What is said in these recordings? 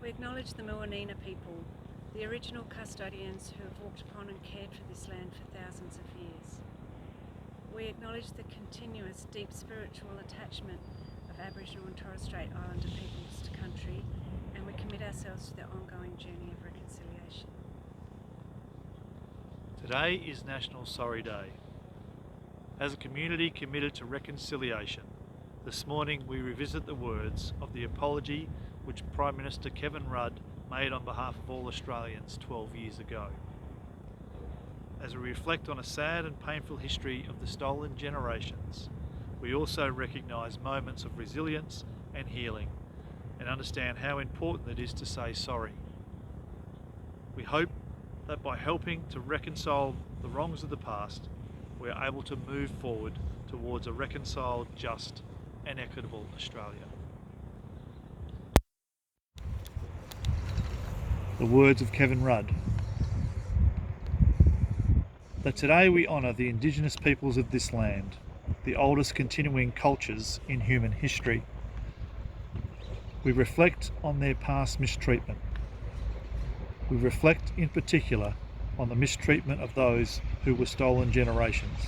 We acknowledge the Muwinina people, the original custodians who have walked upon and cared for this land for thousands of years. We acknowledge the continuous deep spiritual attachment of Aboriginal and Torres Strait Islander peoples to country, and we commit ourselves to the ongoing journey of reconciliation. Today is National Sorry Day. As a community committed to reconciliation, this morning we revisit the words of the apology which Prime Minister Kevin Rudd made on behalf of all Australians 12 years ago. As we reflect on a sad and painful history of the stolen generations, we also recognise moments of resilience and healing and understand how important it is to say sorry. We hope that by helping to reconcile the wrongs of the past, we are able to move forward towards a reconciled, just and equitable Australia. The words of Kevin Rudd. That today we honour the Indigenous peoples of this land, the oldest continuing cultures in human history. We reflect on their past mistreatment. We reflect in particular on the mistreatment of those who were stolen generations,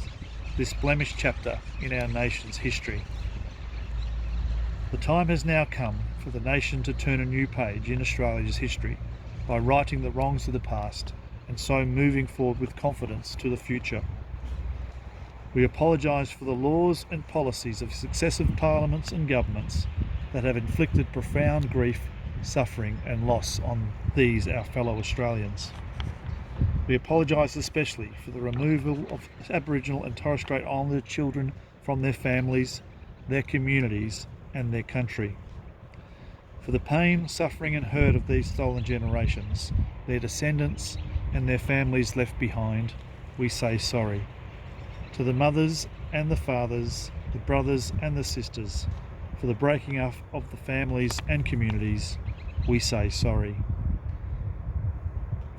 this blemished chapter in our nation's history. The time has now come for the nation to turn a new page in Australia's history by righting the wrongs of the past and so moving forward with confidence to the future. We apologise for the laws and policies of successive parliaments and governments that have inflicted profound grief, suffering and loss on these, our fellow Australians. We apologise especially for the removal of Aboriginal and Torres Strait Islander children from their families, their communities and their country. For the pain, suffering and hurt of these stolen generations, their descendants and their families left behind, we say sorry. To the mothers and the fathers, the brothers and the sisters, for the breaking up of the families and communities, we say sorry.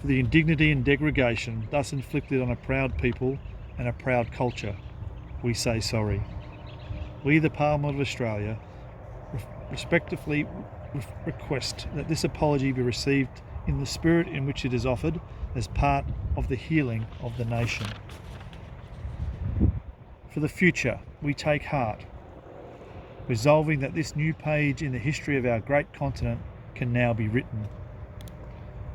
For the indignity and degradation thus inflicted on a proud people and a proud culture, we say sorry. We, the Parliament of Australia, respectfully request that this apology be received in the spirit in which it is offered as part of the healing of the nation. For the future, we take heart, resolving that this new page in the history of our great continent can now be written.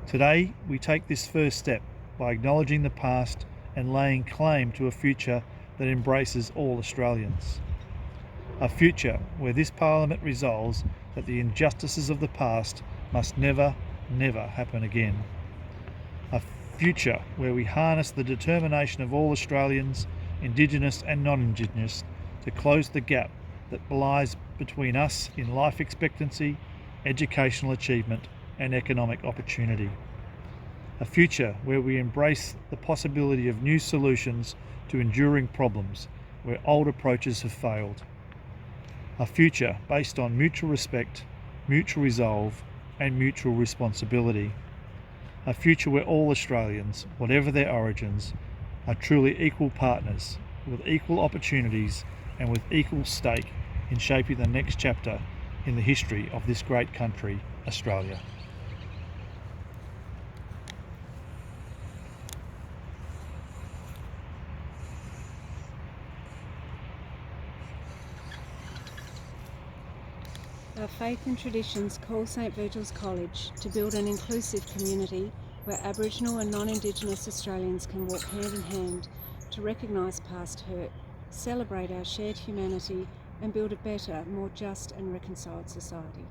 Today, we take this first step by acknowledging the past and laying claim to a future that embraces all Australians. A future where this Parliament resolves that the injustices of the past must never, never happen again. A future where we harness the determination of all Australians, Indigenous and non-Indigenous, to close the gap that lies between us in life expectancy, educational achievement and economic opportunity. A future where we embrace the possibility of new solutions to enduring problems where old approaches have failed. A future based on mutual respect, mutual resolve and mutual responsibility. A future where all Australians, whatever their origins, are truly equal partners with equal opportunities and with equal stake in shaping the next chapter in the history of this great country, Australia. Our faith and traditions call St Virgil's College to build an inclusive community where Aboriginal and non-Indigenous Australians can walk hand in hand to recognise past hurt, celebrate our shared humanity and build a better, more just and reconciled society.